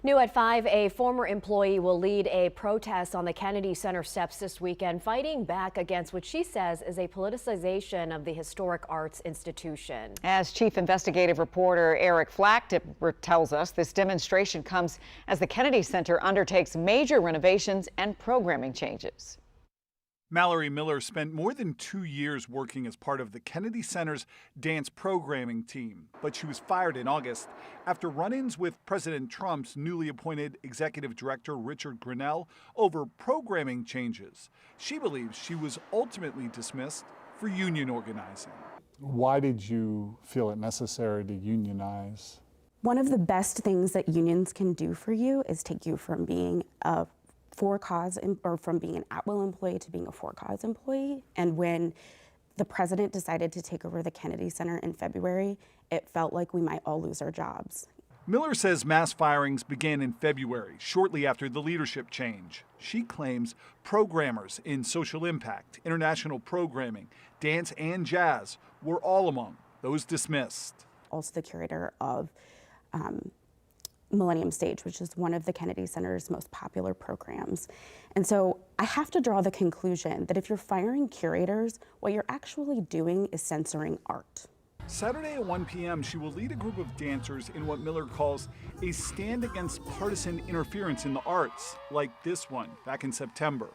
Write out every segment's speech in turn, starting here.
New at 5, a former employee will lead a protest on the Kennedy Center steps this weekend, fighting back against what she says is a politicization of the historic arts institution. As chief investigative reporter Eric Flack tells us, this demonstration comes as the Kennedy Center undertakes major renovations and programming changes. Mallory Miller spent more than 2 years working as part of the Kennedy Center's dance programming team, but she was fired in August after run-ins with President Trump's newly appointed executive director Richard Grenell over programming changes. She believes she was ultimately dismissed for union organizing. Why did you feel it necessary to unionize? One of the best things that unions can do for you is take you from being a from being an at-will employee to being a for-cause employee. And when the president decided to take over the Kennedy Center in February, it felt like we might all lose our jobs. Miller says mass firings began in February, shortly after the leadership change. She claims programmers in social impact, international programming, dance, and jazz were all among those dismissed. Also the curator of Millennium Stage, which is one of the Kennedy Center's most popular programs. And so I have to draw the conclusion that if you're firing curators, what you're actually doing is censoring art. Saturday at 1 p.m., she will lead a group of dancers in what Miller calls a stand against partisan interference in the arts, like this one back in September.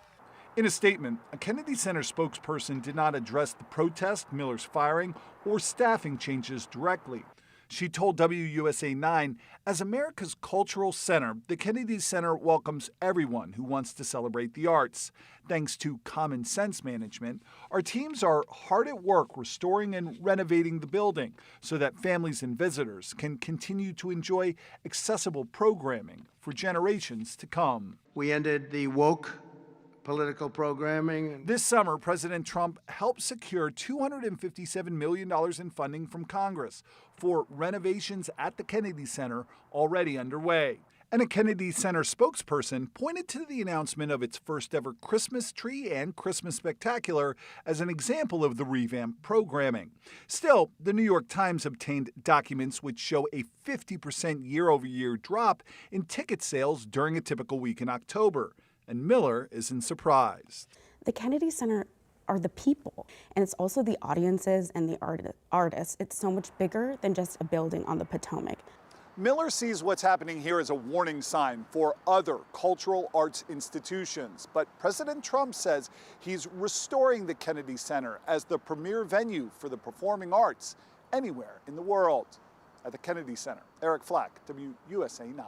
In a statement, a Kennedy Center spokesperson did not address the protest, Miller's firing, or staffing changes directly. She told WUSA 9, as America's cultural center, the Kennedy Center welcomes everyone who wants to celebrate the arts. Thanks to common sense management, our teams are hard at work restoring and renovating the building so that families and visitors can continue to enjoy accessible programming for generations to come. We ended the woke political programming. This summer, President Trump helped secure $257 million in funding from Congress for renovations at the Kennedy Center already underway. And a Kennedy Center spokesperson pointed to the announcement of its first ever Christmas tree and Christmas spectacular as an example of the revamped programming. Still, the New York Times obtained documents which show a 50% year-over-year drop in ticket sales during a typical week in October. And Miller isn't surprised. The Kennedy Center are the people, and it's also the audiences and the artists. It's so much bigger than just a building on the Potomac. Miller sees what's happening here as a warning sign for other cultural arts institutions. But President Trump says he's restoring the Kennedy Center as the premier venue for the performing arts anywhere in the world. At the Kennedy Center, Eric Flack, WUSA 9.